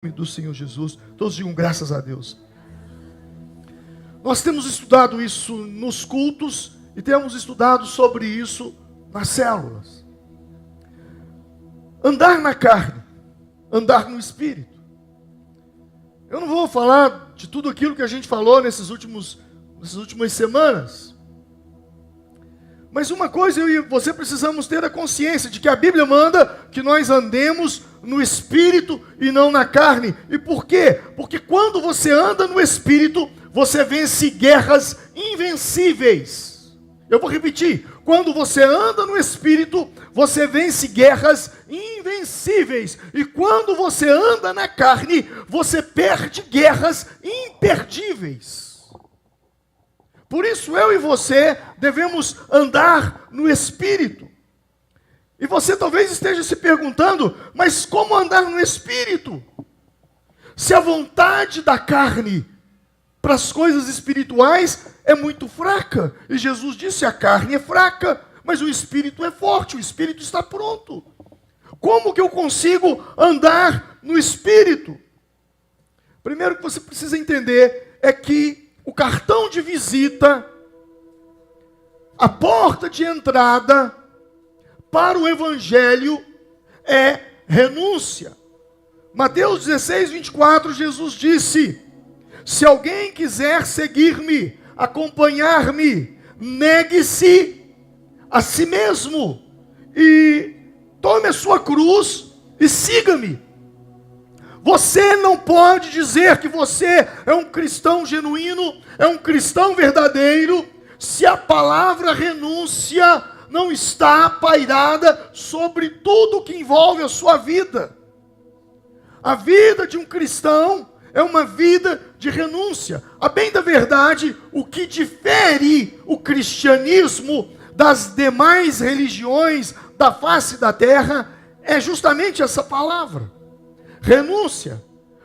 Do Senhor Jesus, todos digam graças a Deus. Nós temos estudado isso nos cultos e temos estudado sobre isso nas células. Andar na carne, andar no espírito. Eu não vou falar de tudo aquilo que a gente falou nessas últimas semanas. Mas uma coisa eu e você precisamos ter a consciência de que a Bíblia manda que nós andemos no Espírito e não na carne. E por quê? Porque quando você anda no Espírito, você vence guerras invencíveis. Eu vou repetir. Quando você anda no Espírito, você vence guerras invencíveis. E quando você anda na carne, você perde guerras imperdíveis. Por isso eu e você devemos andar no Espírito. E você talvez esteja se perguntando, mas como andar no Espírito? Se a vontade da carne para as coisas espirituais é muito fraca. E Jesus disse, a carne é fraca, mas o Espírito é forte, o Espírito está pronto. Como que eu consigo andar no Espírito? Primeiro que você precisa entender é que o cartão de visita, a porta de entrada para o Evangelho é renúncia. Mateus 16, 24, Jesus disse, se alguém quiser seguir-me, acompanhar-me, negue-se a si mesmo e tome a sua cruz e siga-me. Você não pode dizer que você é um cristão genuíno, é um cristão verdadeiro, se a palavra renúncia não está pairada sobre tudo que envolve a sua vida. A vida de um cristão é uma vida de renúncia. A bem da verdade, o que difere o cristianismo das demais religiões da face da terra é justamente essa palavra. Renúncia.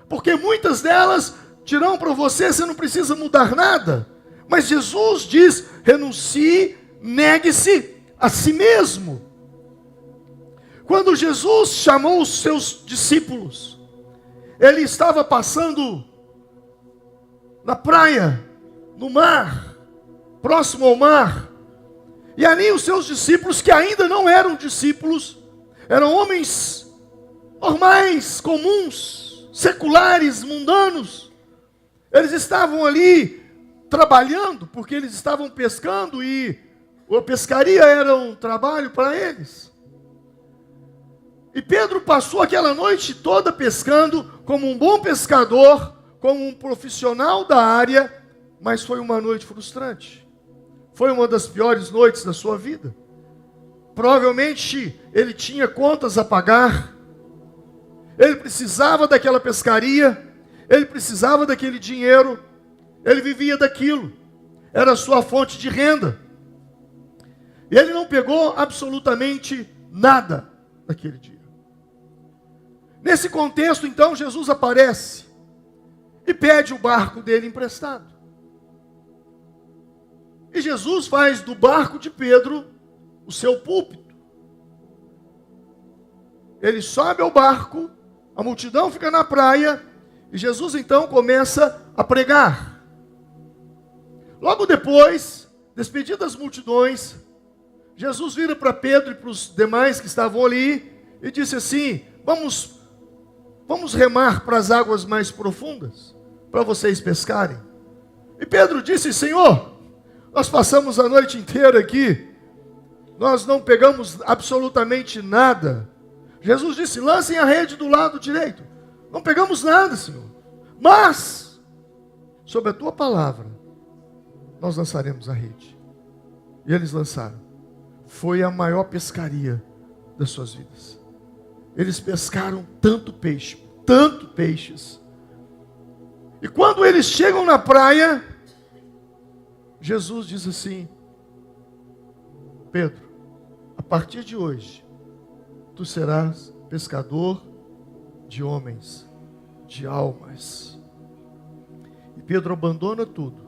Porque muitas delas dirão para você não precisa mudar nada. Mas Jesus diz, renuncie, negue-se a si mesmo. Quando Jesus chamou os seus discípulos, ele estava passando na praia, no mar, próximo ao mar, e ali os seus discípulos, que ainda não eram discípulos, eram homens normais, comuns, seculares, mundanos, eles estavam ali trabalhando, porque eles estavam pescando e a pescaria era um trabalho para eles. E Pedro passou aquela noite toda pescando, como um bom pescador, como um profissional da área, mas foi uma noite frustrante. Foi uma das piores noites da sua vida. Provavelmente ele tinha contas a pagar, ele precisava daquela pescaria, ele precisava daquele dinheiro, ele vivia daquilo, era a sua fonte de renda. E ele não pegou absolutamente nada naquele dia. Nesse contexto, então, Jesus aparece e pede o barco dele emprestado. E Jesus faz do barco de Pedro o seu púlpito. Ele sobe ao barco, a multidão fica na praia, e Jesus então começa a pregar. Logo depois, despedidas as multidões, Jesus vira para Pedro e para os demais que estavam ali e disse assim, vamos remar para as águas mais profundas, para vocês pescarem. E Pedro disse, Senhor, nós passamos a noite inteira aqui, nós não pegamos absolutamente nada. Jesus disse, lancem a rede do lado direito. Não pegamos nada, Senhor, mas sobre a tua palavra nós lançaremos a rede. E eles lançaram. Foi a maior pescaria das suas vidas. Eles pescaram tanto peixes. E quando eles chegam na praia, Jesus diz assim, Pedro, a partir de hoje, tu serás pescador de homens, de almas. E Pedro abandona tudo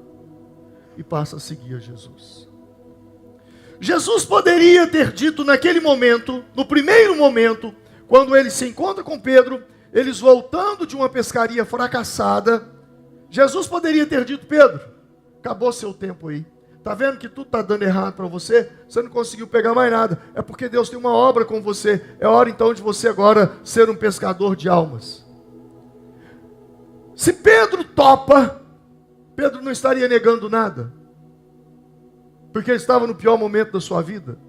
e passa a seguir a Jesus. Jesus poderia ter dito naquele momento, no primeiro momento, quando ele se encontra com Pedro, eles voltando de uma pescaria fracassada, Jesus poderia ter dito: Pedro, acabou seu tempo aí. Está vendo que tudo está dando errado para você? Você não conseguiu pegar mais nada. É porque Deus tem uma obra com você. É hora então de você agora ser um pescador de almas. Se Pedro topa, Pedro não estaria negando nada. Porque ele estava no pior momento da sua vida.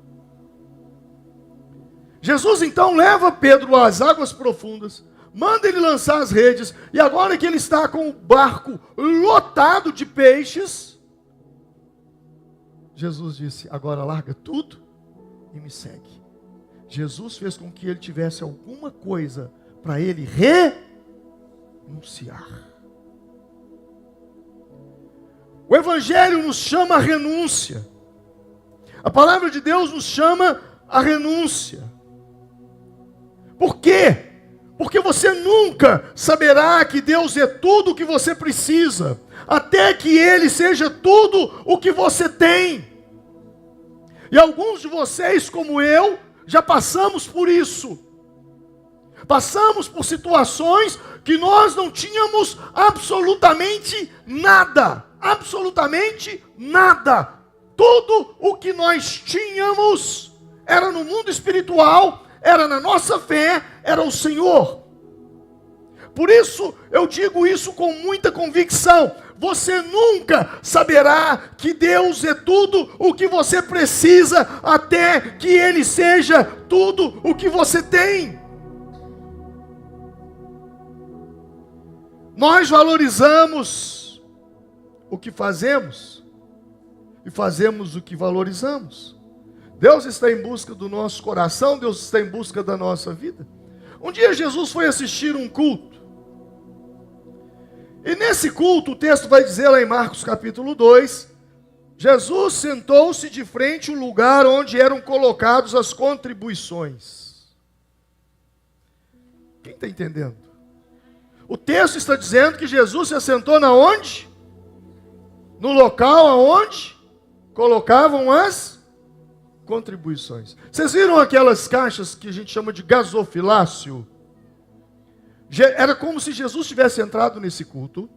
Jesus então leva Pedro às águas profundas, manda ele lançar as redes, e agora que ele está com o barco lotado de peixes, Jesus disse: agora larga tudo e me segue. Jesus fez com que ele tivesse alguma coisa para ele renunciar. O Evangelho nos chama a renúncia. A palavra de Deus nos chama a renúncia. Por quê? Porque você nunca saberá que Deus é tudo o que você precisa, até que Ele seja tudo o que você tem. E alguns de vocês, como eu, já passamos por isso. Passamos por situações que nós não tínhamos absolutamente nada. Absolutamente nada. Tudo o que nós tínhamos era no mundo espiritual, era na nossa fé, era o Senhor. Por isso eu digo isso com muita convicção: você nunca saberá que Deus é tudo o que você precisa, até que Ele seja tudo o que você tem. Nós valorizamos o que fazemos e fazemos o que valorizamos. Deus está em busca do nosso coração, Deus está em busca da nossa vida. Um dia Jesus foi assistir um culto. E nesse culto, o texto vai dizer lá em Marcos capítulo 2, Jesus sentou-se de frente ao lugar onde eram colocados as contribuições. Quem está entendendo? O texto está dizendo que Jesus se assentou na onde? No local aonde colocavam as contribuições. Vocês viram aquelas caixas que a gente chama de gasofilácio? Era como se Jesus tivesse entrado nesse culto.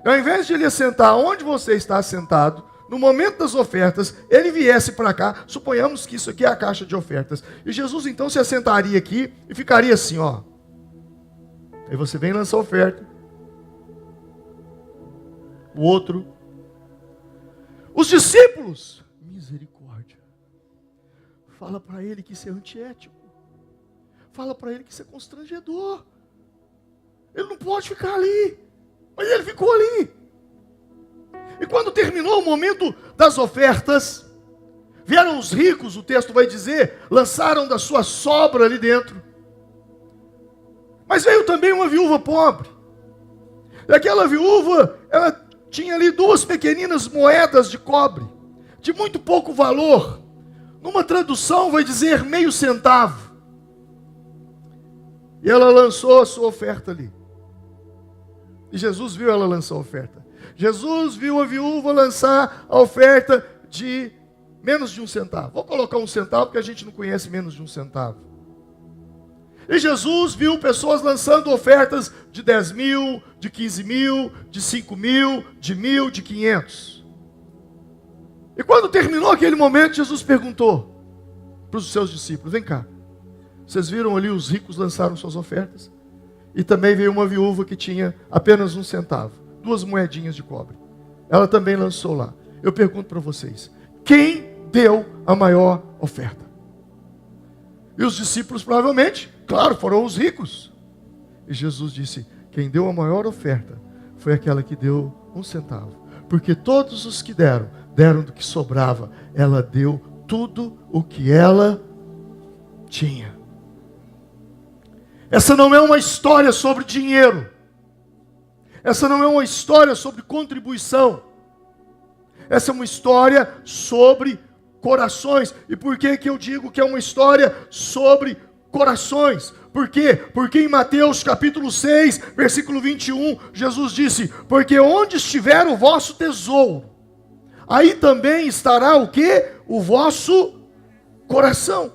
Ao invés de ele assentar onde você está sentado, no momento das ofertas, ele viesse para cá. Suponhamos que isso aqui é a caixa de ofertas. E Jesus então se assentaria aqui e ficaria assim, ó. Aí você vem lançar a oferta. O outro. Os discípulos. Misericórdia. Fala para ele que isso é antiético. Fala para ele que isso é constrangedor. Ele não pode ficar ali. Mas ele ficou ali. E quando terminou o momento das ofertas, vieram os ricos, o texto vai dizer, lançaram da sua sobra ali dentro. Mas veio também uma viúva pobre. E aquela viúva, ela tinha ali 2 pequeninas moedas de cobre, de muito pouco valor. Numa tradução vai dizer meio centavo. E ela lançou a sua oferta ali. E Jesus viu ela lançar a oferta. Jesus viu a viúva lançar a oferta de menos de 1 centavo. Vou colocar 1 centavo, porque a gente não conhece menos de 1 centavo. E Jesus viu pessoas lançando ofertas de 10 mil, de 15 mil, de 5 mil, de 1.000, de 500. E quando terminou aquele momento, Jesus perguntou para os seus discípulos: vem cá, vocês viram ali os ricos lançaram suas ofertas? E também veio uma viúva que tinha apenas 1 centavo, 2 moedinhas de cobre. Ela também lançou lá. Eu pergunto para vocês: quem deu a maior oferta? E os discípulos provavelmente, claro, foram os ricos. E Jesus disse: quem deu a maior oferta foi aquela que deu 1 centavo. Porque todos os que deram, deram do que sobrava. Ela deu tudo o que ela tinha. Essa não é uma história sobre dinheiro. Essa não é uma história sobre contribuição. Essa é uma história sobre corações. E por que eu digo que é uma história sobre corações? Por quê? Porque em Mateus capítulo 6, versículo 21, Jesus disse: porque onde estiver o vosso tesouro, aí também estará o quê? O vosso coração.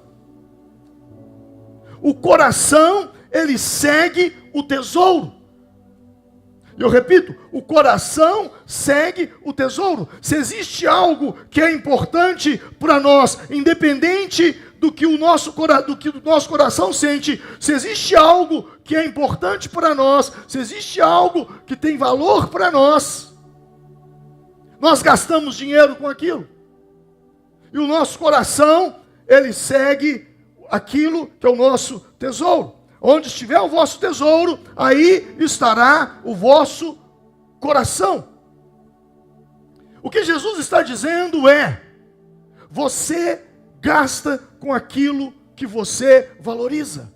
O coração ele segue o tesouro. E eu repito, o coração segue o tesouro. Se existe algo que é importante para nós, independente do que o nosso coração sente, se existe algo que é importante para nós, se existe algo que tem valor para nós, nós gastamos dinheiro com aquilo. E o nosso coração, ele segue aquilo que é o nosso tesouro. Onde estiver o vosso tesouro, aí estará o vosso coração. O que Jesus está dizendo é: você gasta com aquilo que você valoriza.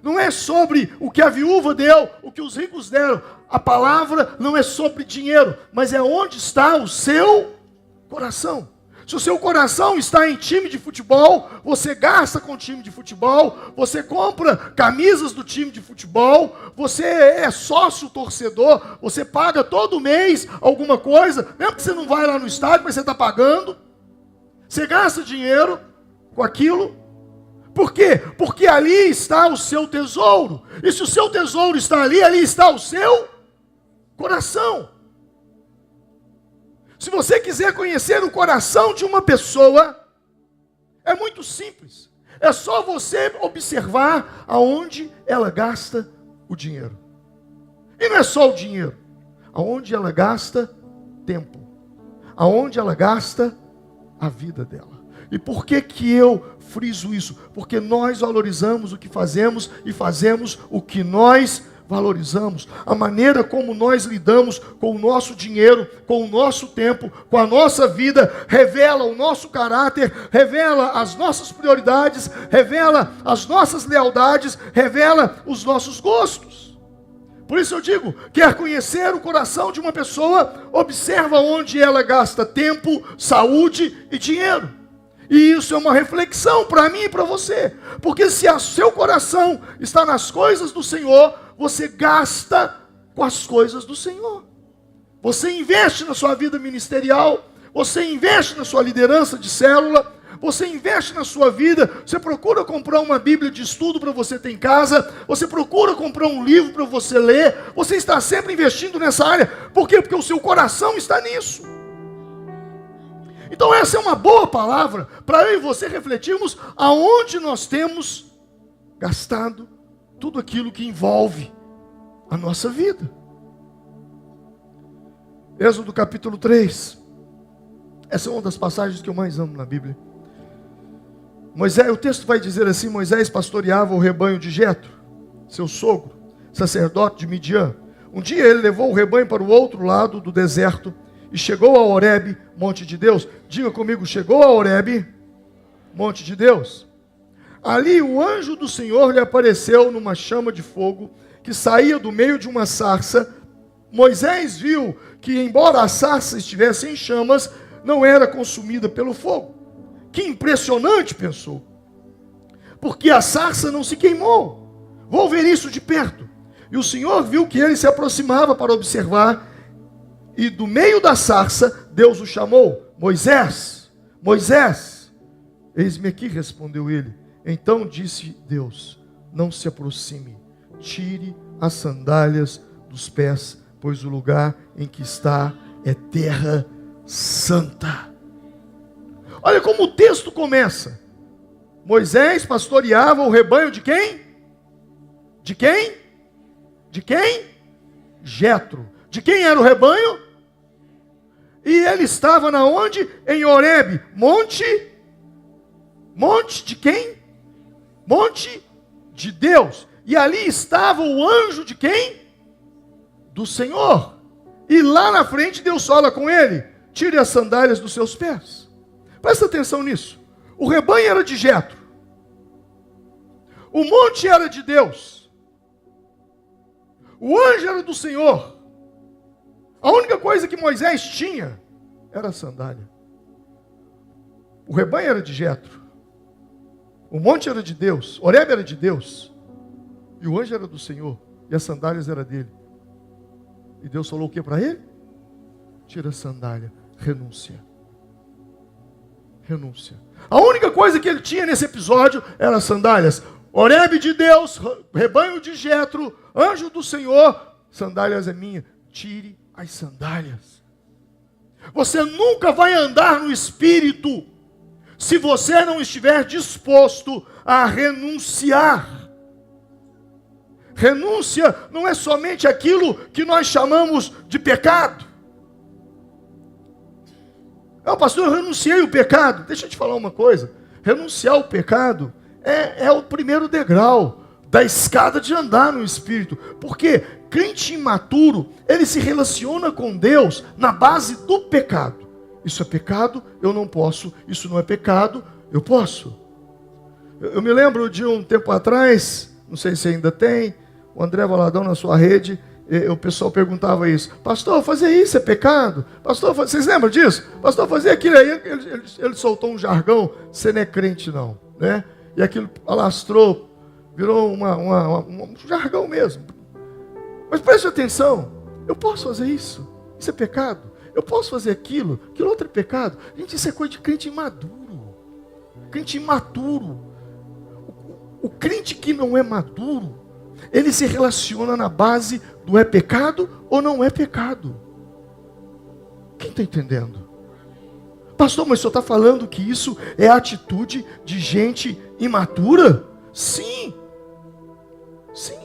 Não é sobre o que a viúva deu, o que os ricos deram. A palavra não é sobre dinheiro, mas é onde está o seu coração. Se o seu coração está em time de futebol, você gasta com time de futebol, você compra camisas do time de futebol, você é sócio torcedor, você paga todo mês alguma coisa, mesmo que você não vai lá no estádio, mas você está pagando. Você gasta dinheiro com aquilo. Por quê? Porque ali está o seu tesouro. E se o seu tesouro está ali, ali está o seu coração. Se você quiser conhecer o coração de uma pessoa, é muito simples. É só você observar aonde ela gasta o dinheiro. E não é só o dinheiro. Aonde ela gasta tempo. Aonde ela gasta a vida dela. E por que que eu friso isso? Porque nós valorizamos o que fazemos e fazemos o que nós valorizamos. A maneira como nós lidamos com o nosso dinheiro, com o nosso tempo, com a nossa vida, revela o nosso caráter, revela as nossas prioridades, revela as nossas lealdades, revela os nossos gostos. Por isso eu digo, quer conhecer o coração de uma pessoa, observa onde ela gasta tempo, saúde e dinheiro. E isso é uma reflexão para mim e para você. Porque se o seu coração está nas coisas do Senhor, você gasta com as coisas do Senhor. Você investe na sua vida ministerial, você investe na sua liderança de célula, você investe na sua vida, você procura comprar uma Bíblia de estudo para você ter em casa, você procura comprar um livro para você ler, você está sempre investindo nessa área. Por quê? Porque o seu coração está nisso. Então essa é uma boa palavra para eu e você refletirmos aonde nós temos gastado tudo aquilo que envolve a nossa vida. Êxodo capítulo 3. Essa é uma das passagens que eu mais amo na Bíblia. Moisés, o texto vai dizer assim: Moisés pastoreava o rebanho de Jetro, seu sogro, sacerdote de Midian. Um dia ele levou o rebanho para o outro lado do deserto e chegou a Horebe, monte de Deus. Diga comigo, chegou a Horebe, monte de Deus. Ali o anjo do Senhor lhe apareceu numa chama de fogo que saía do meio de uma sarça. Moisés viu que, embora a sarça estivesse em chamas, não era consumida pelo fogo. Que impressionante, pensou, porque a sarça não se queimou. Vou ver isso de perto. E o Senhor viu que ele se aproximava para observar, e do meio da sarça Deus o chamou: Moisés, Moisés. Eis-me aqui, respondeu ele. Então disse Deus: não se aproxime, tire as sandálias dos pés, pois o lugar em que está é terra santa. Olha como o texto começa. Moisés pastoreava o rebanho de quem? De quem? De quem? Jetro. De quem era o rebanho? E ele estava na onde? Em Horebe. Monte de quem? Monte de Deus. E ali estava o anjo de quem? Do Senhor. E lá na frente Deus fala com ele: tire as sandálias dos seus pés. Presta atenção nisso. O rebanho era de Jetro. O monte era de Deus. O anjo era do Senhor. A única coisa que Moisés tinha era a sandália. O rebanho era de Jetro. O monte era de Deus. Horebe era de Deus. E o anjo era do Senhor. E as sandálias eram dele. E Deus falou o que para ele? Tira a sandália. Renúncia. Renúncia. A única coisa que ele tinha nesse episódio eram as sandálias. Horebe de Deus, rebanho de Jetro, anjo do Senhor, sandálias é minha. Tire as sandálias. Você nunca vai andar no Espírito se você não estiver disposto a renunciar. Renúncia não é somente aquilo que nós chamamos de pecado. Não, pastor, eu renunciei o pecado. Deixa eu te falar uma coisa. Renunciar o pecado é o primeiro degrau da escada de andar no Espírito. Porque crente imaturo, ele se relaciona com Deus na base do pecado. Isso é pecado, eu não posso. Isso não é pecado, eu posso. Eu me lembro de um tempo atrás, não sei se ainda tem, o André Valadão na sua rede, o pessoal perguntava isso. Pastor, fazer isso é pecado? Pastor, vocês lembram disso? Pastor, fazer aquilo aí, ele soltou um jargão, você não é crente não, né? E aquilo alastrou, virou um jargão mesmo. Mas preste atenção, eu posso fazer isso? Isso é pecado? Eu posso fazer aquilo outro é pecado? Gente, isso é coisa de crente imaduro. Crente imaturo. O crente que não é maduro, ele se relaciona na base do é pecado ou não é pecado. Quem está entendendo? Pastor, mas o senhor está falando que isso é atitude de gente imatura? Sim. Sim.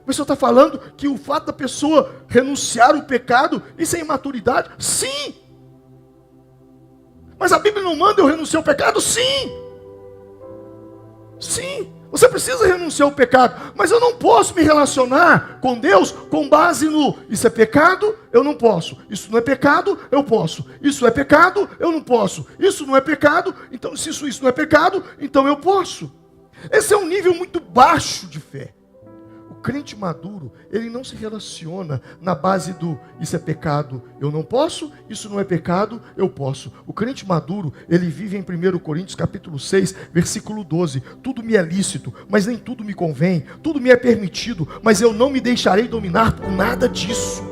Mas o senhor está falando que o fato da pessoa renunciar o pecado, isso é imaturidade? Sim. Mas a Bíblia não manda eu renunciar ao pecado? Sim. Sim. Você precisa renunciar ao pecado, mas eu não posso me relacionar com Deus com base no isso é pecado, eu não posso. Isso não é pecado, eu posso. Isso é pecado, eu não posso. Isso não é pecado, então se isso não é pecado, então eu posso. Esse é um nível muito baixo de fé. O crente maduro, ele não se relaciona na base do isso é pecado, eu não posso, isso não é pecado, eu posso. O crente maduro, ele vive em 1 Coríntios capítulo 6, versículo 12. Tudo me é lícito, mas nem tudo me convém. Tudo me é permitido, mas eu não me deixarei dominar por nada disso.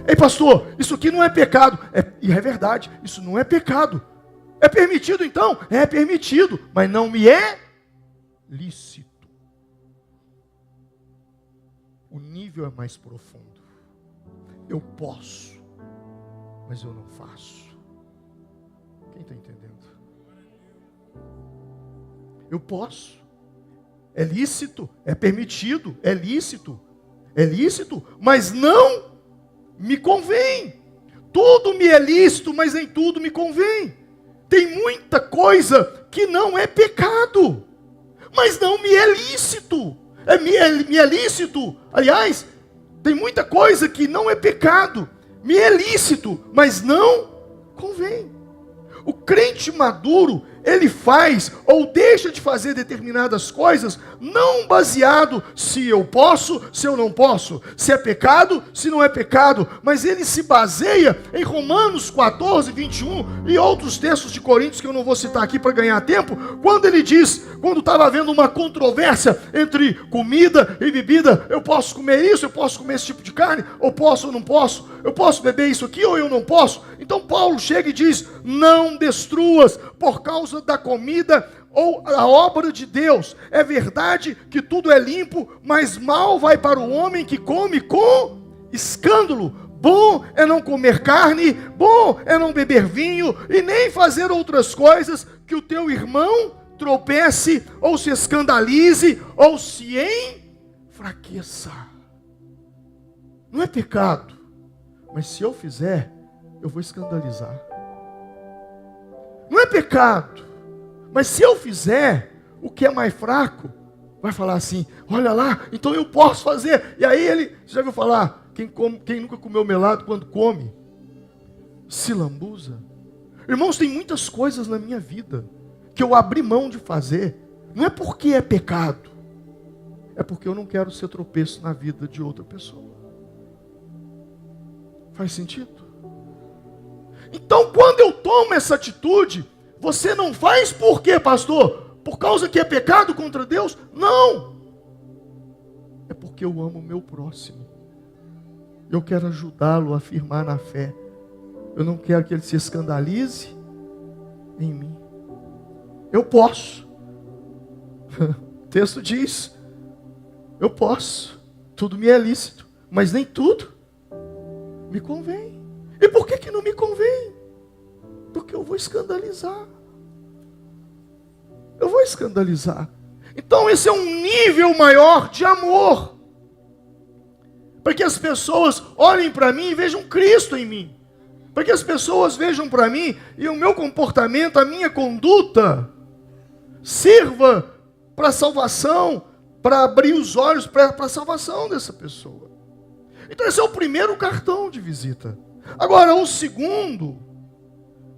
Ei pastor, isso aqui não é pecado. E é verdade, isso não é pecado. É permitido então? É permitido, mas não me é lícito. O nível é mais profundo. Eu posso, mas eu não faço. Quem está entendendo? Eu posso. É lícito, é permitido, é lícito, mas não me convém. Tudo me é lícito, mas nem tudo me convém. Tem muita coisa que não é pecado, mas não me é lícito. Me é lícito, aliás, tem muita coisa que não é pecado, me é lícito, mas não convém. O crente maduro, ele faz ou deixa de fazer determinadas coisas, não baseado se eu posso, se eu não posso, se é pecado, se não é pecado, mas ele se baseia em Romanos 14, 21 e outros textos de Coríntios que eu não vou citar aqui para ganhar tempo, quando ele diz, quando estava havendo uma controvérsia entre comida e bebida, eu posso comer isso, eu posso comer esse tipo de carne, ou posso ou não posso, eu posso beber isso aqui ou eu não posso. Então Paulo chega e diz, não destruas por causa da comida ou a obra de Deus. É verdade que tudo é limpo, mas mal vai para o homem que come com escândalo. Bom é não comer carne, bom é não beber vinho e nem fazer outras coisas que o teu irmão tropece ou se escandalize ou se enfraqueça. Não é pecado, mas se eu fizer, eu vou escandalizar. Não é pecado, mas se eu fizer, o que é mais fraco vai falar assim, olha lá, então eu posso fazer. E aí ele, você já viu falar, quem nunca comeu melado quando come, se lambuza. Irmãos, tem muitas coisas na minha vida que eu abri mão de fazer, não é porque é pecado, é porque eu não quero ser tropeço na vida de outra pessoa. Faz sentido? Então, quando eu tomo essa atitude, você não faz por quê, pastor? Por causa que é pecado contra Deus? Não! É porque eu amo o meu próximo. Eu quero ajudá-lo a firmar na fé. Eu não quero que ele se escandalize em mim. Eu posso, O texto diz, eu posso, tudo me é lícito, mas nem tudo me convém. E por que não me convém? Porque eu vou escandalizar. Eu vou escandalizar. Então esse é um nível maior de amor. Para que as pessoas olhem para mim e vejam Cristo em mim. Para que as pessoas vejam para mim e o meu comportamento, a minha conduta, sirva para a salvação, para abrir os olhos para a salvação dessa pessoa. Então esse é o primeiro cartão de visita. Agora o segundo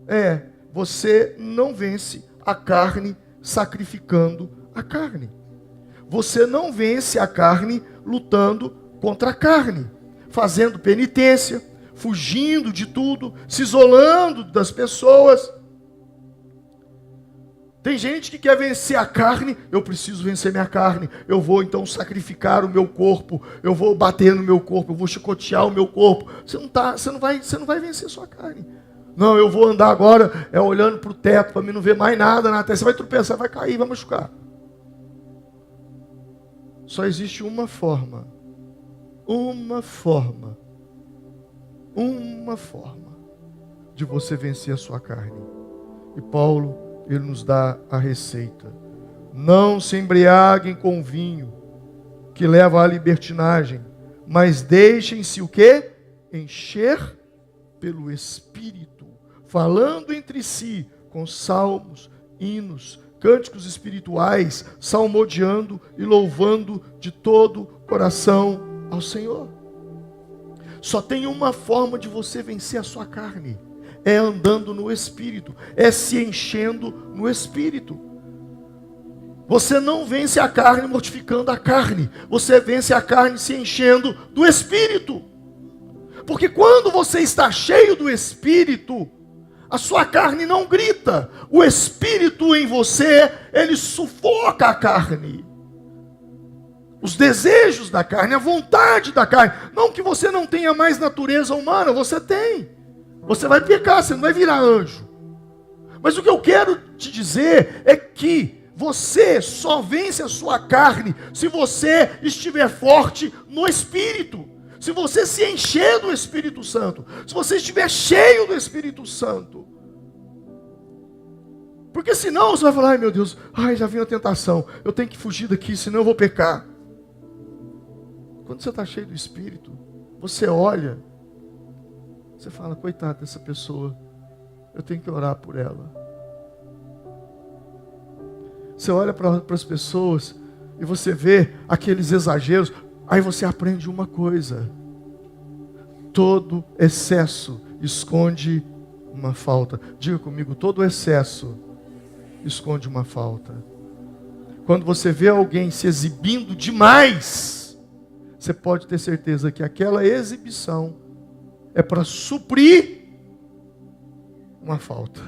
é, você não vence a carne sacrificando a carne. Você não vence a carne lutando contra a carne, fazendo penitência, fugindo de tudo, se isolando das pessoas. Tem gente que quer vencer a carne, eu preciso vencer minha carne, eu vou então sacrificar o meu corpo, eu vou bater no meu corpo, eu vou chicotear o meu corpo. Você não vai vencer a sua carne. Não, eu vou andar agora olhando para o teto, para mim não ver mais nada na terra. Você vai tropeçar, vai cair, vai machucar. Só existe uma forma de você vencer a sua carne. E Paulo, ele nos dá a receita. Não se embriaguem com vinho, que leva à libertinagem, mas deixem-se o quê? Encher pelo Espírito, falando entre si com salmos, hinos, cânticos espirituais, salmodiando e louvando de todo o coração ao Senhor. Só tem uma forma de você vencer a sua carne, é andando no Espírito, é se enchendo no Espírito. Você não vence a carne mortificando a carne, você vence a carne se enchendo do Espírito. Porque quando você está cheio do Espírito, a sua carne não grita. O Espírito em você, ele sufoca a carne. Os desejos da carne, a vontade da carne. Não que você não tenha mais natureza humana, você tem. Você vai pecar, você não vai virar anjo. Mas o que eu quero te dizer é que você só vence a sua carne se você estiver forte no Espírito. Se você se encher do Espírito Santo, se você estiver cheio do Espírito Santo. Porque senão você vai falar, ai meu Deus, já vem a tentação, eu tenho que fugir daqui, senão eu vou pecar. Quando você está cheio do Espírito, você olha, você fala, coitada dessa pessoa, eu tenho que orar por ela. Você olha para as pessoas e você vê aqueles exageros. Aí você aprende uma coisa: todo excesso esconde uma falta. Diga comigo, todo excesso esconde uma falta. Quando você vê alguém se exibindo demais, você pode ter certeza que aquela exibição é para suprir uma falta,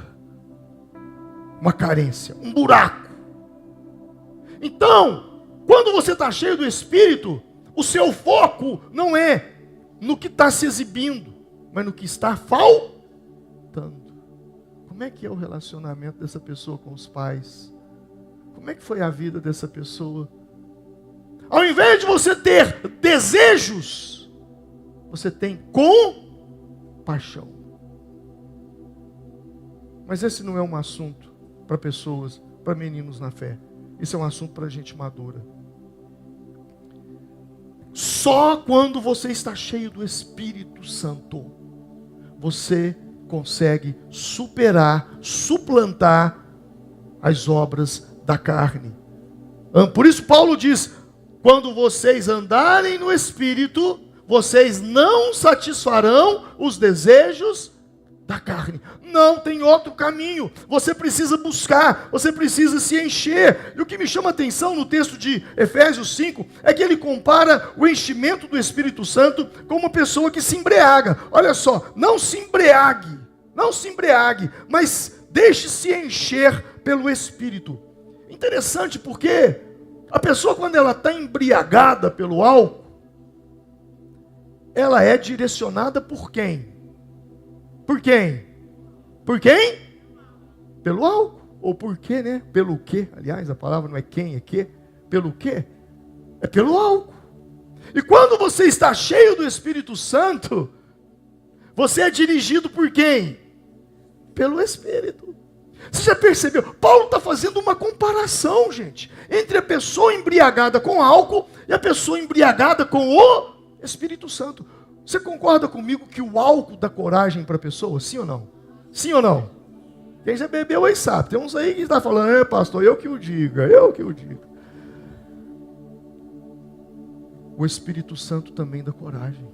uma carência, um buraco. Então, quando você está cheio do Espírito, o seu foco não é no que está se exibindo, mas no que está faltando. Como é que é o relacionamento dessa pessoa com os pais? Como é que foi a vida dessa pessoa? Ao invés de você ter desejos, você tem compaixão. Mas esse não é um assunto para pessoas, para meninos na fé. Esse é um assunto para gente madura. Só quando você está cheio do Espírito Santo, você consegue superar, suplantar as obras da carne. Por isso Paulo diz, quando vocês andarem no Espírito, vocês não satisfarão os desejos da carne. Não tem outro caminho. Você precisa buscar, você precisa se encher. E o que me chama a atenção no texto de Efésios 5 é que ele compara o enchimento do Espírito Santo com uma pessoa que se embriaga. Olha só, não se embriague, mas deixe-se encher pelo Espírito. Interessante porque a pessoa, quando ela está embriagada pelo álcool, ela é direcionada por quem? Por quem? Por quem? Pelo álcool. ou por quê, né? Pelo quê? Aliás, a palavra não é quem, é quê? Pelo quê? É pelo álcool. E quando você está cheio do Espírito Santo, você é dirigido por quem? Pelo Espírito. Você já percebeu? Paulo está fazendo uma comparação, gente, entre a pessoa embriagada com álcool e a pessoa embriagada com o Espírito Santo. Você concorda comigo que o álcool dá coragem para a pessoa? Sim ou não? Sim ou não? Quem já bebeu aí sabe. Tem uns aí que está falando, pastor, eu que o diga, eu que o diga. O Espírito Santo também dá coragem.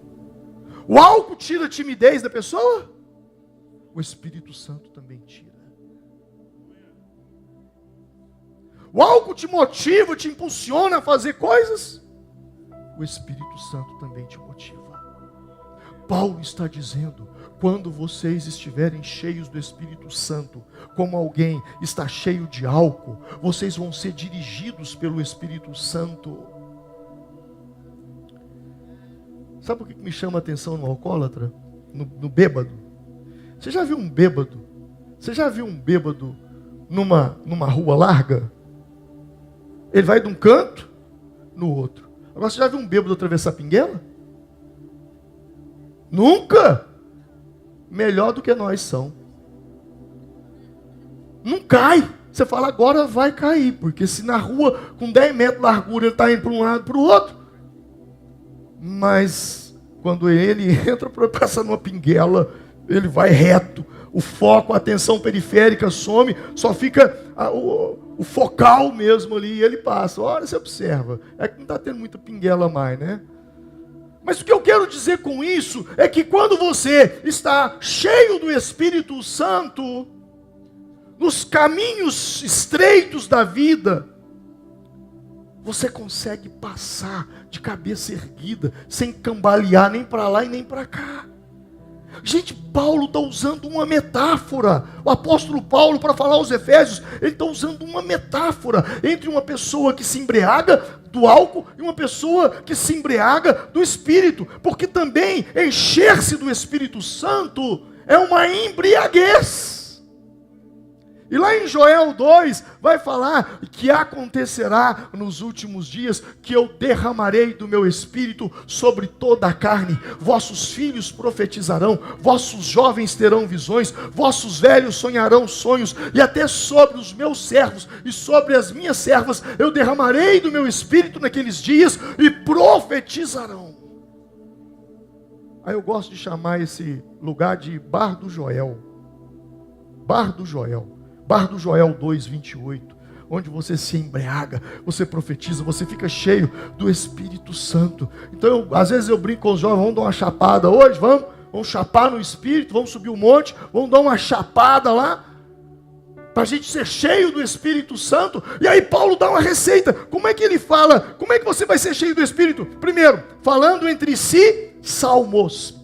O álcool tira a timidez da pessoa? O Espírito Santo também tira. O álcool te motiva, te impulsiona a fazer coisas? O Espírito Santo também te motiva. Paulo está dizendo, quando vocês estiverem cheios do Espírito Santo, como alguém está cheio de álcool, vocês vão ser dirigidos pelo Espírito Santo. Sabe o que me chama a atenção no alcoólatra? No bêbado? Você já viu um bêbado? Você já viu um bêbado numa rua larga? Ele vai de um canto no outro. Agora você já viu um bêbado atravessar a pinguela? Nunca! Melhor do que nós são. Não cai. Você fala, agora vai cair. Porque se na rua, com 10 metros de largura, ele está indo para um lado e para o outro. Mas, quando ele entra para passar numa pinguela, ele vai reto. O foco, a atenção periférica some, só fica o focal mesmo ali, e ele passa. Olha, você observa. É que não está tendo muita pinguela mais, né? Mas o que eu quero dizer com isso é que quando você está cheio do Espírito Santo, nos caminhos estreitos da vida, você consegue passar de cabeça erguida, sem cambalear nem para lá e nem para cá. Gente, Paulo está usando uma metáfora. O apóstolo Paulo, para falar aos Efésios, ele está usando uma metáfora entre uma pessoa que se embriaga do álcool e uma pessoa que se embriaga do Espírito. Porque também encher-se do Espírito Santo é uma embriaguez. E lá em Joel 2, vai falar que acontecerá nos últimos dias que eu derramarei do meu Espírito sobre toda a carne. Vossos filhos profetizarão, vossos jovens terão visões, vossos velhos sonharão sonhos, e até sobre os meus servos e sobre as minhas servas eu derramarei do meu Espírito naqueles dias e profetizarão. Aí eu gosto de chamar esse lugar de Bar do Joel. Bar do Joel. Bar do Joel 2:28, onde você se embriaga, você profetiza, você fica cheio do Espírito Santo. Então, às vezes eu brinco com os jovens, vamos dar uma chapada hoje, vamos chapar no Espírito, vamos subir um monte, vamos dar uma chapada lá, para a gente ser cheio do Espírito Santo. E aí Paulo dá uma receita. Como é que ele fala? Como é que você vai ser cheio do Espírito? Primeiro, falando entre si, salmos,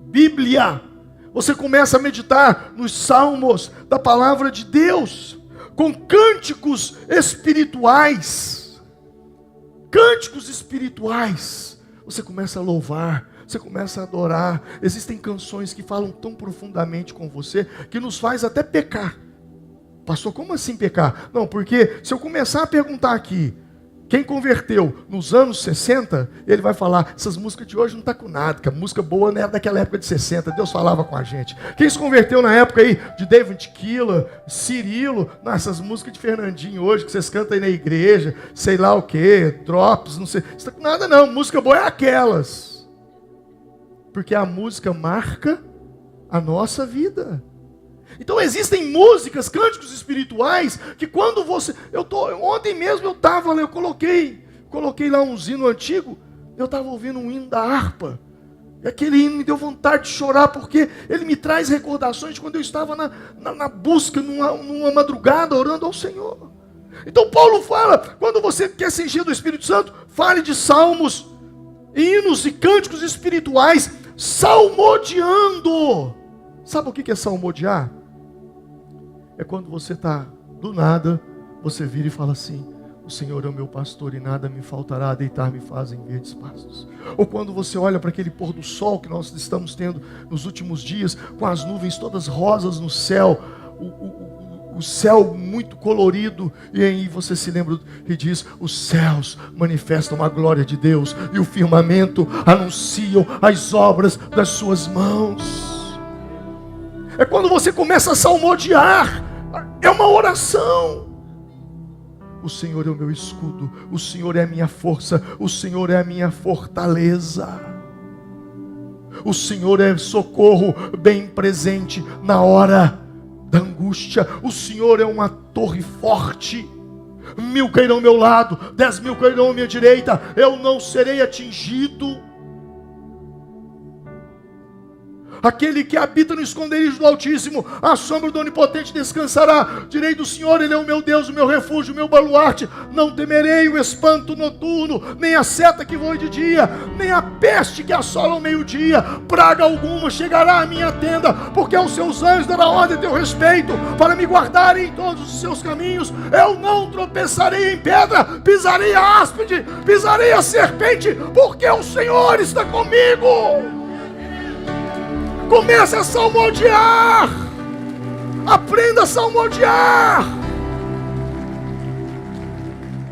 Bíblia. Você começa a meditar nos salmos da palavra de Deus, com cânticos espirituais. Cânticos espirituais. Você começa a louvar, você começa a adorar. Existem canções que falam tão profundamente com você, que nos faz até pecar. Pastor, como assim pecar? Não, porque se eu começar a perguntar aqui, quem converteu nos anos 60, ele vai falar, essas músicas de hoje não está com nada, que a música boa não era daquela época de 60, Deus falava com a gente. Quem se converteu na época aí de David Killa, Cirilo, essas músicas de Fernandinho hoje, que vocês cantam aí na igreja, sei lá o que, Drops, não sei, não está com nada não, música boa é aquelas. Porque a música marca a nossa vida. Então existem músicas, cânticos espirituais, que quando você... Ontem mesmo eu estava lá, eu coloquei lá um hino antigo, eu estava ouvindo um hino da harpa. E aquele hino me deu vontade de chorar, porque ele me traz recordações de quando eu estava na busca, numa madrugada, orando ao Senhor. Então Paulo fala, quando você quer se encher do Espírito Santo, fale de salmos, hinos e cânticos espirituais, salmodiando. Sabe o que é salmodiar? É quando você está do nada, você vira e fala assim, o Senhor é o meu pastor e nada me faltará, deitar-me faz em verdes pastos. Ou quando você olha para aquele pôr do sol que nós estamos tendo nos últimos dias, com as nuvens todas rosas no céu, o céu muito colorido, e aí você se lembra e diz: os céus manifestam a glória de Deus, e o firmamento anunciam as obras das suas mãos. É quando você começa a salmodiar, é uma oração. O Senhor é o meu escudo, o Senhor é a minha força, o Senhor é a minha fortaleza. O Senhor é socorro bem presente na hora da angústia. O Senhor é uma torre forte. 1000 cairão ao meu lado, 10.000 cairão à minha direita, eu não serei atingido. Aquele que habita no esconderijo do Altíssimo, à sombra do Onipotente descansará. Direi do Senhor: Ele é o meu Deus, o meu refúgio, o meu baluarte. Não temerei o espanto noturno, nem a seta que voe de dia, nem a peste que assola ao meio-dia. Praga alguma chegará à minha tenda, porque aos seus anjos dará ordem a teu respeito, para me guardarem em todos os seus caminhos. Eu não tropeçarei em pedra, pisarei a áspide, pisarei a serpente, porque o Senhor está comigo. Comece a salmodiar. Aprenda a salmodiar.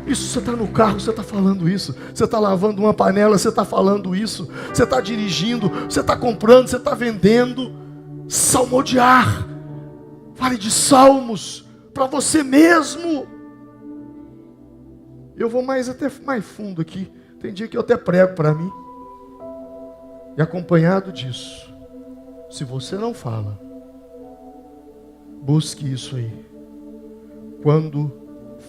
Isso, você está no carro, você está falando isso. Você está lavando uma panela, você está falando isso. Você está dirigindo, você está comprando, você está vendendo. Salmodiar. Fale de salmos para você mesmo. Eu vou até mais fundo aqui. Tem dia que eu até prego para mim. E acompanhado disso, se você não fala, busque isso aí. Quando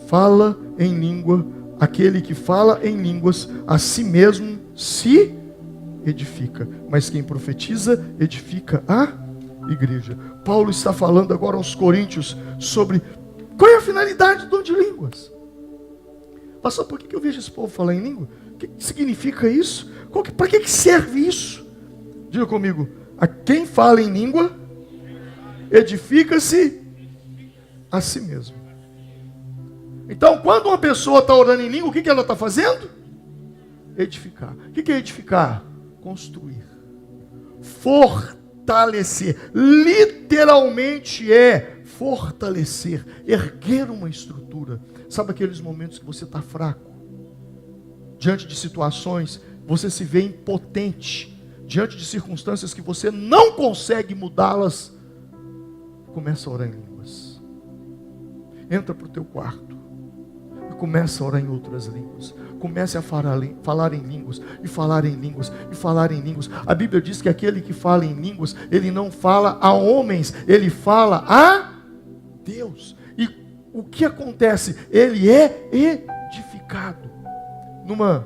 fala em língua, aquele que fala em línguas, a si mesmo se edifica. Mas quem profetiza, edifica a igreja. Paulo está falando agora aos coríntios sobre qual é a finalidade do dom de línguas. Pastor, por que eu vejo esse povo falar em língua? O que significa isso? Para que serve isso? Diga comigo: a quem fala em língua, edifica-se a si mesmo. Então, quando uma pessoa está orando em língua, o que ela está fazendo? Edificar. O que é edificar? Construir. Fortalecer. Literalmente é fortalecer. Erguer uma estrutura. Sabe aqueles momentos que você está fraco? Diante de situações, você se vê impotente. Diante de circunstâncias que você não consegue mudá-las, começa a orar em línguas. Entra para o teu quarto e começa a orar em outras línguas. Comece a falar em línguas, e falar em línguas, e falar em línguas. A Bíblia diz que aquele que fala em línguas, ele não fala a homens, ele fala a Deus. E o que acontece? Ele é edificado. Numa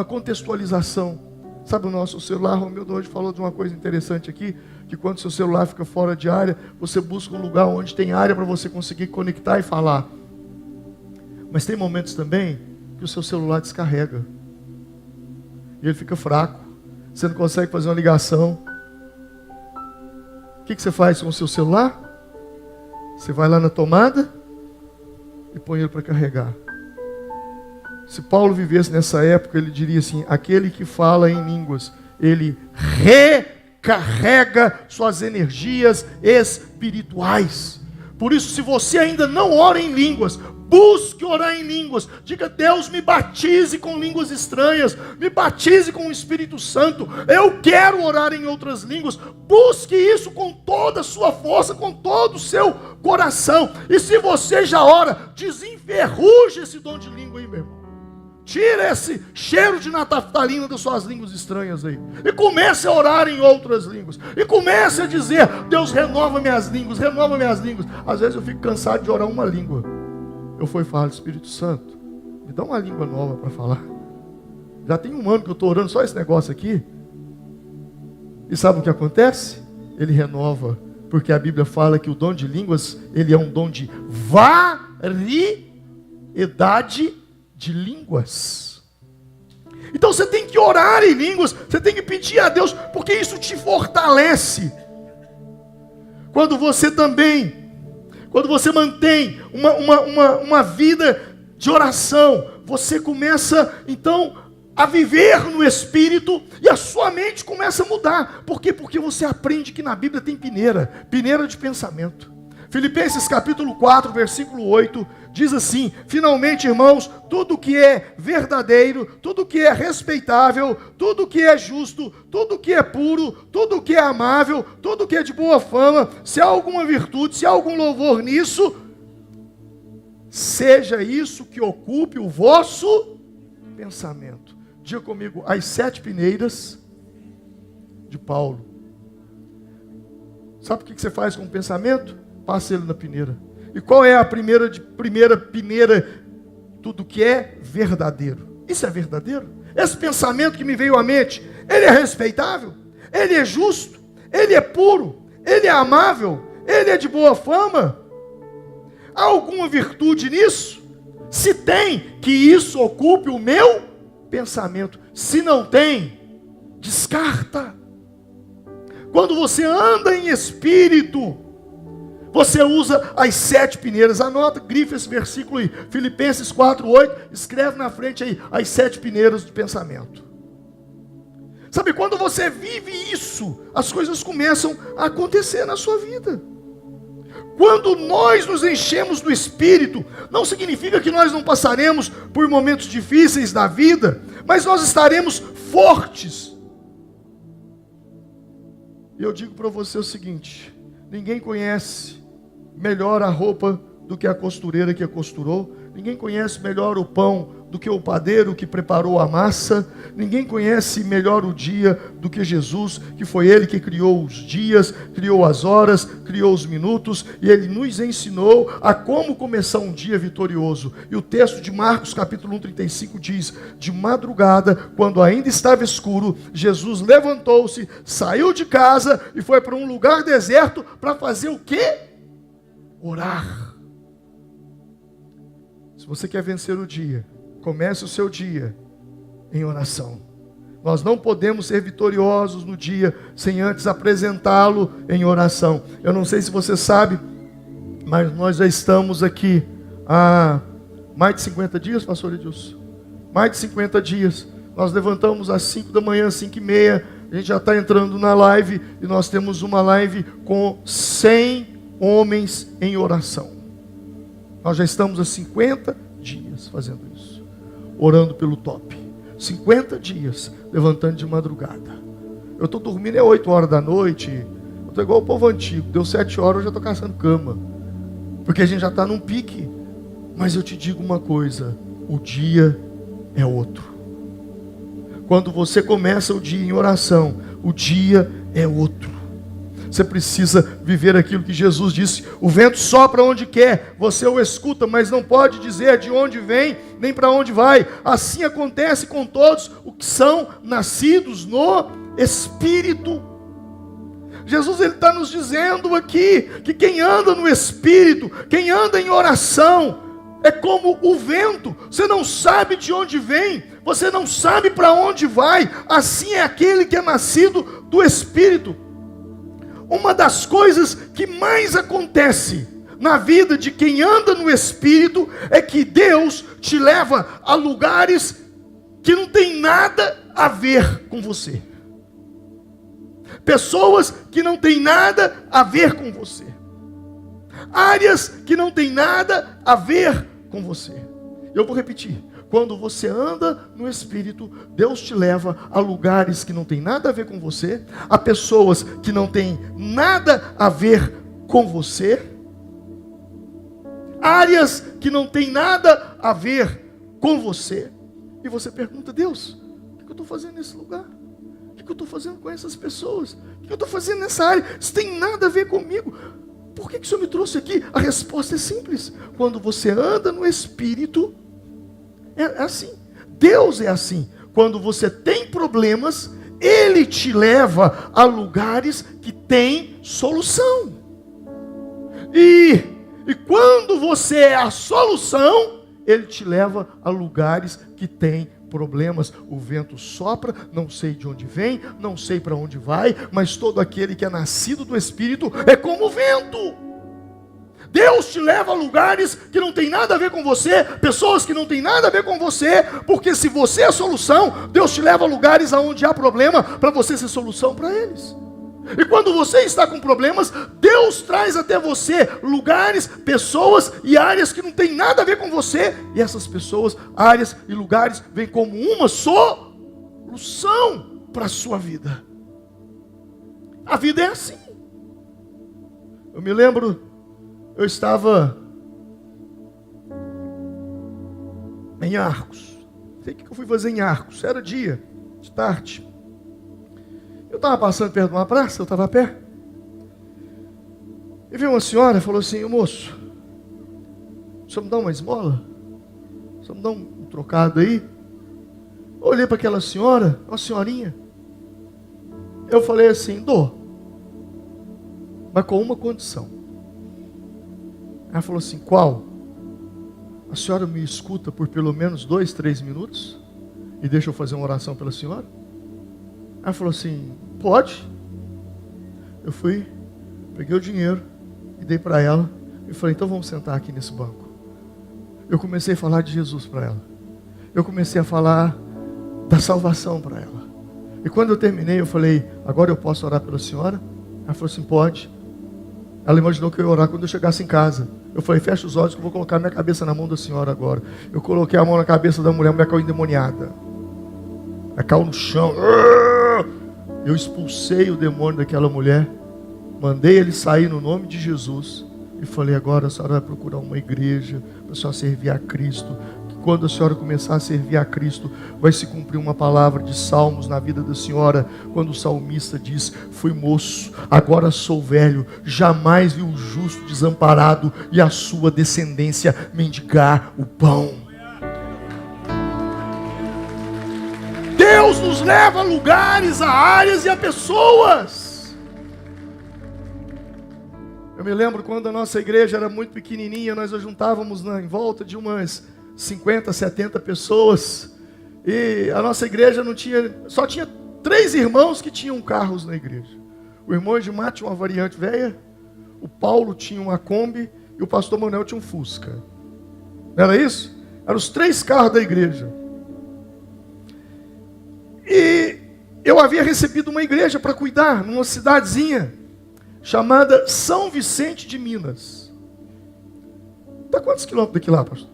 contextualização. Sabe, o nosso celular, Romildo hoje falou de uma coisa interessante aqui, que quando seu celular fica fora de área, você busca um lugar onde tem área para você conseguir conectar e falar. Mas tem momentos também que o seu celular descarrega. E ele fica fraco. Você não consegue fazer uma ligação. O que você faz com o seu celular? Você vai lá na tomada e põe ele para carregar. Se Paulo vivesse nessa época, ele diria assim: aquele que fala em línguas, ele recarrega suas energias espirituais. Por isso, se você ainda não ora em línguas, busque orar em línguas. Diga: Deus, me batize com línguas estranhas, me batize com o Espírito Santo. Eu quero orar em outras línguas. Busque isso com toda a sua força, com todo o seu coração. E se você já ora, desenferruje esse dom de língua aí, meu irmão. Tira esse cheiro de naftalina das suas línguas estranhas aí. E comece a orar em outras línguas. E comece a dizer: Deus, renova minhas línguas, renova minhas línguas. Às vezes eu fico cansado de orar uma língua. Eu fui falar: Espírito Santo, me dá uma língua nova para falar. Já tem 1 ano que eu estou orando só esse negócio aqui. E sabe o que acontece? Ele renova. Porque a Bíblia fala que o dom de línguas, ele é um dom de variedade de línguas. Então você tem que orar em línguas, você tem que pedir a Deus, porque isso te fortalece. Quando você mantém uma vida de oração, você começa então a viver no Espírito e a sua mente começa a mudar. Por quê? Porque você aprende que na Bíblia tem peneira de pensamento. Filipenses capítulo 4, versículo 8, diz assim: finalmente, irmãos, tudo que é verdadeiro, tudo que é respeitável, tudo que é justo, tudo que é puro, tudo que é amável, tudo que é de boa fama, se há alguma virtude, se há algum louvor nisso, seja isso que ocupe o vosso pensamento. Diga comigo, as 7 peneiras de Paulo. Sabe o que você faz com o pensamento? Passa ele na peneira. E qual é a primeira peneira? Tudo que é verdadeiro. Isso é verdadeiro? Esse pensamento que me veio à mente, ele é respeitável? Ele é justo? Ele é puro? Ele é amável? Ele é de boa fama? Há alguma virtude nisso? Se tem, que isso ocupe o meu pensamento. Se não tem, descarta. Quando você anda em espírito, você usa as 7 peneiras. Anota, grifa esse versículo aí, Filipenses 4, 8, escreve na frente aí, as 7 peneiras do pensamento. Sabe, quando você vive isso, as coisas começam a acontecer na sua vida. Quando nós nos enchemos do Espírito, não significa que nós não passaremos por momentos difíceis da vida, mas nós estaremos fortes. E eu digo para você o seguinte: ninguém conhece melhor a roupa do que a costureira que a costurou. Ninguém conhece melhor o pão do que o padeiro que preparou a massa. Ninguém conhece melhor o dia do que Jesus, que foi Ele que criou os dias, criou as horas, criou os minutos, e Ele nos ensinou a como começar um dia vitorioso. E o texto de Marcos capítulo 1, 35 diz: de madrugada, quando ainda estava escuro, Jesus levantou-se, saiu de casa e foi para um lugar deserto para fazer o quê? Orar. Se você quer vencer o dia, comece o seu dia em oração. Nós não podemos ser vitoriosos no dia sem antes apresentá-lo em oração. Eu não sei se você sabe, mas nós já estamos aqui há mais de 50 dias, pastor Edilson. Mais de 50 dias. Nós levantamos às 5 da manhã, 5h30. A gente já está entrando na live e nós temos uma live com 100 homens em oração. Nós já estamos há 50 dias fazendo isso, orando pelo top. 50 dias, levantando de madrugada. Eu estou dormindo 8 horas da noite. Eu estou igual o povo antigo. Deu 7 horas, eu já estou caçando cama, porque a gente já está num pique. Mas eu te digo uma coisa: o dia é outro. Quando você começa o dia em oração, o dia é outro. Você precisa viver aquilo que Jesus disse: o vento sopra onde quer, você o escuta, mas não pode dizer de onde vem, nem para onde vai. Assim acontece com todos os que são nascidos no Espírito. Jesus está nos dizendo aqui que quem anda no Espírito, quem anda em oração, é como o vento. Você não sabe de onde vem, você não sabe para onde vai. Assim é aquele que é nascido do Espírito. Uma das coisas que mais acontece na vida de quem anda no Espírito é que Deus te leva a lugares que não tem nada a ver com você. Pessoas que não tem nada a ver com você. Áreas que não tem nada a ver com você. Eu vou repetir. Quando você anda no Espírito, Deus te leva a lugares que não tem nada a ver com você, a pessoas que não tem nada a ver com você, áreas que não tem nada a ver com você. E você pergunta: Deus, o que eu estou fazendo nesse lugar? O que eu estou fazendo com essas pessoas? O que eu estou fazendo nessa área? Isso tem nada a ver comigo. Por que o Senhor me trouxe aqui? A resposta é simples. Quando você anda no Espírito, é assim. Deus é assim. Quando você tem problemas, Ele te leva a lugares que tem solução. E quando você é a solução, Ele te leva a lugares que tem problemas. O vento sopra, não sei de onde vem, não sei para onde vai, mas todo aquele que é nascido do Espírito é como o vento. Deus te leva a lugares que não tem nada a ver com você, pessoas que não tem nada a ver com você, porque se você é a solução, Deus te leva a lugares onde há problema, para você ser solução para eles. E quando você está com problemas, Deus traz até você lugares, pessoas e áreas que não tem nada a ver com você. E essas pessoas, áreas e lugares vêm como uma solução para a sua vida. A vida é assim. Eu me lembro, eu estava em Arcos. Não sei o que eu fui fazer em Arcos. Era dia, de tarde. Eu estava passando perto de uma praça, eu estava a pé. E veio uma senhora e falou assim: moço, o senhor me dá uma esmola? O senhor me dá um trocado aí? Eu olhei para aquela senhora, uma senhorinha. Eu falei assim: dou, mas com uma condição. Ela falou assim: qual? A senhora me escuta por pelo menos 2, 3 minutos e deixa eu fazer uma oração pela senhora? Ela falou assim: pode. Eu fui, peguei o dinheiro e dei para ela e falei: então vamos sentar aqui nesse banco. Eu comecei a falar de Jesus para ela. Eu comecei a falar da salvação para ela. E quando eu terminei, eu falei: agora eu posso orar pela senhora? Ela falou assim: pode. Ela imaginou que eu ia orar quando eu chegasse em casa. Eu falei: fecha os olhos que eu vou colocar minha cabeça na mão da senhora agora. Eu coloquei a mão na cabeça da mulher, a mulher caiu endemoniada. Ela caiu no chão. Eu expulsei o demônio daquela mulher, mandei ele sair no nome de Jesus e falei: agora a senhora vai procurar uma igreja para a senhora servir a Cristo. Que quando a senhora começar a servir a Cristo, vai se cumprir uma palavra de Salmos na vida da senhora, quando o salmista diz: fui moço, agora sou velho, jamais vi o justo desamparado e a sua descendência mendigar o pão. Deus nos leva a lugares, a áreas e a pessoas. Eu me lembro quando a nossa igreja era muito pequenininha, nós juntávamos em volta de umas 50, 70 pessoas. E a nossa igreja só tinha 3 irmãos que tinham carros na igreja. O irmão Edmar tinha uma variante velha, o Paulo tinha uma Kombi e o pastor Manuel tinha um Fusca. Não era isso? Eram os 3 carros da igreja. E eu havia recebido uma igreja para cuidar, numa cidadezinha chamada São Vicente de Minas. Está quantos quilômetros daqui lá, pastor?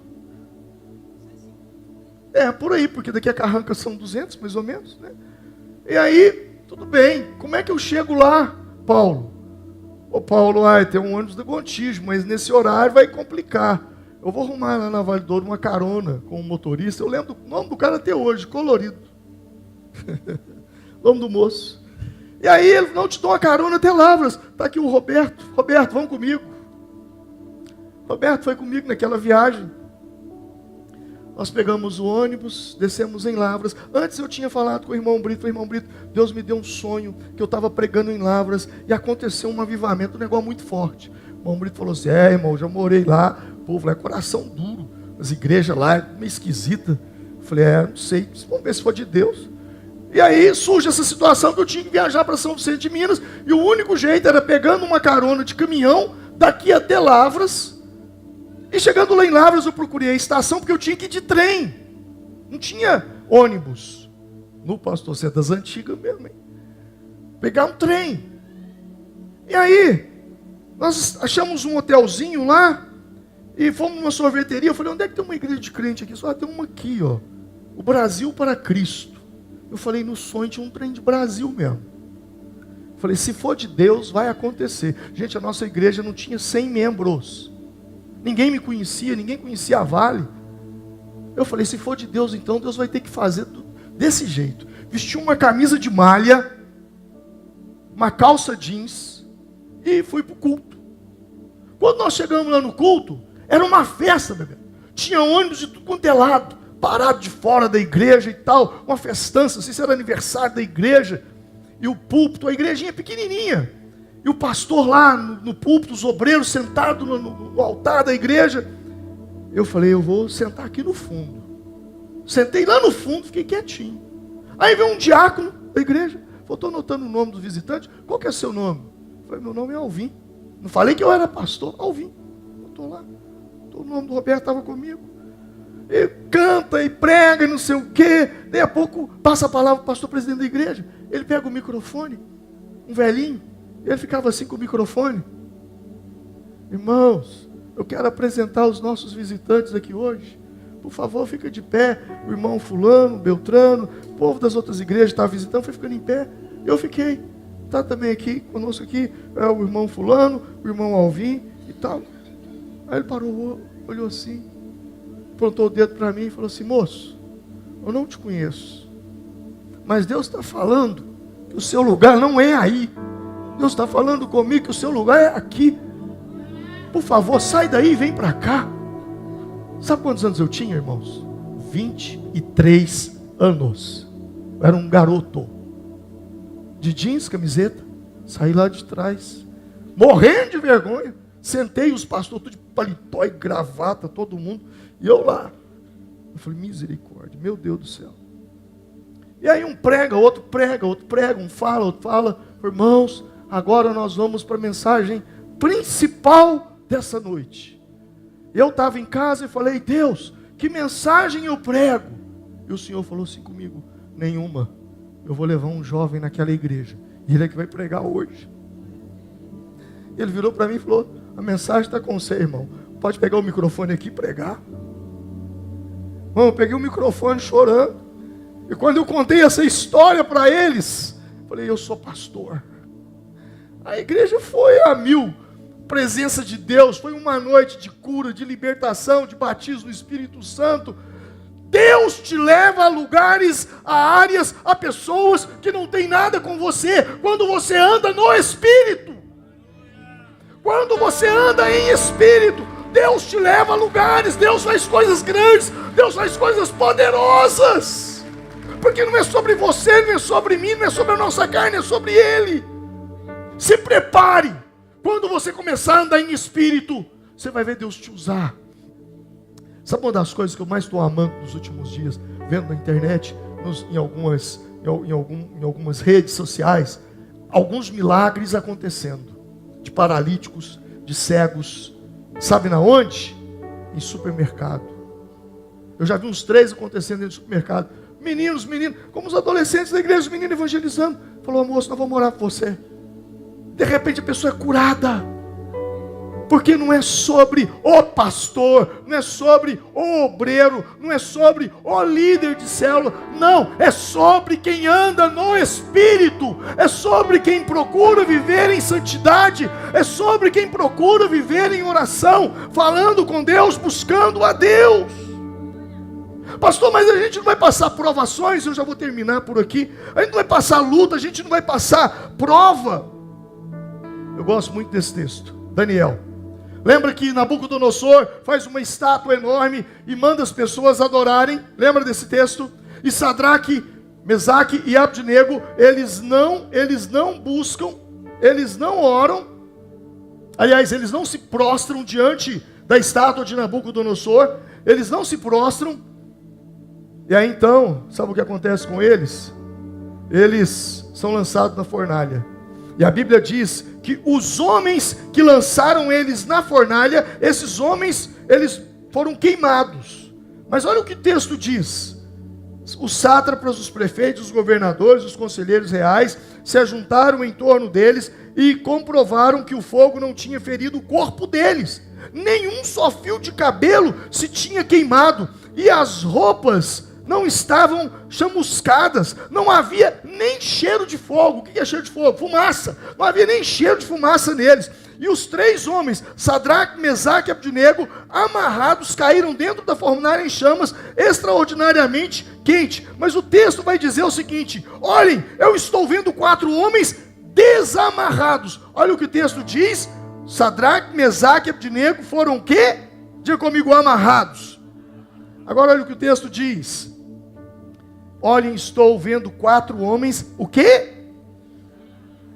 Por aí, porque daqui a Carranca são 200, mais ou menos, né? E aí, tudo bem. Como é que eu chego lá, Paulo? Ô Paulo, tem um ônibus do Gontijo, mas nesse horário vai complicar. Eu vou arrumar lá na Vale do Ouro uma carona com um motorista. Eu lembro do nome do cara até hoje, Colorido. Nome do moço. E aí ele: não, te dou uma carona até Lavras. Está aqui o Roberto. Roberto, vamos comigo. Roberto foi comigo naquela viagem. Nós pegamos o ônibus, descemos em Lavras. Antes eu tinha falado com o irmão Brito. Irmão Brito, Deus me deu um sonho que eu estava pregando em Lavras e aconteceu um avivamento, um negócio muito forte. O irmão Brito falou assim: irmão, já morei lá. O povo lá é coração duro. As igrejas lá é meio esquisita. Eu falei: não sei, vamos ver se for de Deus. E aí surge essa situação que eu tinha que viajar para São Vicente de Minas. E o único jeito era pegando uma carona de caminhão daqui até Lavras. E chegando lá em Lavras eu procurei a estação, porque eu tinha que ir de trem. Não tinha ônibus. No Pastor Cé das Antigas mesmo, hein? Pegar um trem. E aí nós achamos um hotelzinho lá e fomos numa sorveteria. Eu falei: onde é que tem uma igreja de crente aqui? Só tem uma aqui, ó. O Brasil para Cristo. Eu falei: no sonho tinha um trem de Brasil mesmo. Eu falei: se for de Deus, vai acontecer. Gente, a nossa igreja não tinha 100 membros. Ninguém me conhecia, ninguém conhecia a Vale. Eu falei: se for de Deus, então Deus vai ter que fazer desse jeito. Vesti uma camisa de malha, uma calça jeans e fui para o culto. Quando nós chegamos lá no culto, era uma festa, bebê. Tinha ônibus de tudo quanto é lado, parado de fora da igreja e tal, uma festança, não sei se era aniversário da igreja, e o púlpito, a igrejinha pequenininha, e o pastor lá no púlpito, os obreiros sentados no altar da igreja. Eu falei: eu vou sentar aqui no fundo. Sentei lá no fundo, fiquei quietinho. Aí veio um diácono da igreja, falou: estou anotando o nome do visitante. Qual que é seu nome? Eu falei: meu nome é Alvim. Não falei que eu era pastor. Alvim. Eu estou lá. O nome do Roberto estava comigo. E canta e prega e não sei o quê. Daí a pouco passa a palavra para o pastor presidente da igreja. Ele pega o microfone. um velhinho, ele ficava assim com o microfone. Irmãos, eu quero apresentar os nossos visitantes aqui hoje. Por favor, fica de pé. O irmão fulano, Beltrano, o povo das outras igrejas estava visitando, foi ficando em pé. Eu fiquei. Está também aqui, conosco aqui, é o irmão fulano, o irmão Alvim e tal. Aí ele parou, olhou assim, apontou o dedo para mim e falou assim: moço, eu não te conheço, mas Deus está falando que o seu lugar não é aí. Deus está falando comigo que o seu lugar é aqui. Por favor, sai daí e vem para cá. Sabe quantos anos eu tinha, irmãos? 23 anos. Eu era um garoto. De jeans, camiseta. Saí lá de trás. Morrendo de vergonha. Sentei os pastores tudo de paletó e gravata, todo mundo. E eu lá. Eu falei, misericórdia, meu Deus do céu. E aí um prega, outro prega, um fala, outro fala. Irmãos, agora nós vamos para a mensagem principal dessa noite. Eu estava em casa e falei, Deus, que mensagem eu prego? E o Senhor falou assim comigo, nenhuma. Eu vou levar um jovem naquela igreja. E ele é que vai pregar hoje. Ele virou para mim e falou, a mensagem está com você, irmão. Pode pegar o microfone aqui e pregar. Irmão, eu peguei o microfone chorando. E quando eu contei essa história para eles, falei, eu sou pastor. A igreja foi a mil. Presença de Deus, foi uma noite de cura, de libertação, de batismo no Espírito Santo. Deus te leva a lugares, a áreas, a pessoas que não tem nada com você, quando você anda no Espírito. Quando você anda em Espírito, Deus te leva a lugares, Deus faz coisas grandes, Deus faz coisas poderosas. Porque não é sobre você, não é sobre mim, não é sobre a nossa carne, é sobre Ele. Se prepare. Quando você começar a andar em Espírito, você vai ver Deus te usar. Sabe uma das coisas que eu mais estou amando nos últimos dias, vendo na internet, em algumas redes sociais, alguns milagres acontecendo, de paralíticos, de cegos, sabe na onde? Em supermercado. Eu já vi uns 3 acontecendo dentro do supermercado. Meninos, como os adolescentes da igreja, os meninos evangelizando. Falou, moço, nós vamos orar por você. De repente a pessoa é curada. Porque não é sobre o pastor, não é sobre o obreiro, não é sobre o líder de célula. Não, é sobre quem anda no Espírito. É sobre quem procura viver em santidade. É sobre quem procura viver em oração, falando com Deus, buscando a Deus. Pastor, mas a gente não vai passar provações. Eu já vou terminar por aqui. A gente não vai passar luta, a gente não vai passar prova. Eu gosto muito desse texto. Daniel. Lembra que Nabucodonosor faz uma estátua enorme e manda as pessoas adorarem? Lembra desse texto? E Sadraque, Mesaque e Abdenego, eles não buscam, eles não oram. Aliás, eles não se prostram diante da estátua de Nabucodonosor. Eles não se prostram. E aí então, sabe o que acontece com eles? Eles são lançados na fornalha. E a Bíblia diz que os homens que lançaram eles na fornalha, esses homens, eles foram queimados. Mas olha o que o texto diz. Os sátrapas, os prefeitos, os governadores, os conselheiros reais se ajuntaram em torno deles e comprovaram que o fogo não tinha ferido o corpo deles. Nenhum só fio de cabelo se tinha queimado e as roupas não estavam chamuscadas, não havia nem cheiro de fogo. O que é cheiro de fogo? Fumaça. Não havia nem cheiro de fumaça neles. E os 3 homens, Sadraque, Mesaque e Abdenego, amarrados, caíram dentro da fornalha em chamas, extraordinariamente quente. Mas o texto vai dizer o seguinte: olhem, eu estou vendo 4 homens desamarrados. Olha o que o texto diz: Sadraque, Mesaque e Abdenego foram o quê? Diga comigo, amarrados. Agora olha o que o texto diz. Olhem, estou vendo 4 homens, o quê?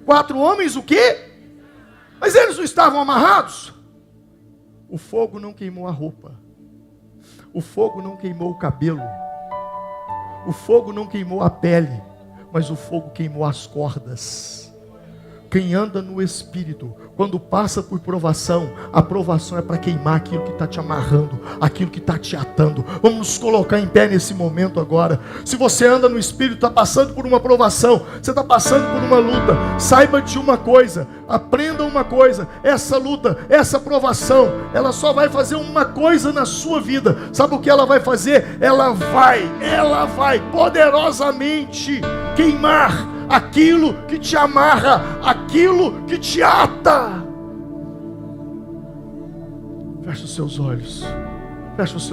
4 homens, o quê? Mas eles não estavam amarrados. O fogo não queimou a roupa. O fogo não queimou o cabelo. O fogo não queimou a pele. Mas o fogo queimou as cordas. Quem anda no Espírito, quando passa por provação, a provação é para queimar aquilo que está te amarrando, aquilo que está te atando. Vamos nos colocar em pé nesse momento agora. Se você anda no Espírito, está passando por uma provação, você está passando por uma luta, saiba de uma coisa, aprenda uma coisa: essa luta, essa provação, ela só vai fazer uma coisa na sua vida. Sabe o que ela vai fazer? Ela vai poderosamente queimar aquilo que te amarra, aquilo que te ata. Feche os seus olhos. Feche os seus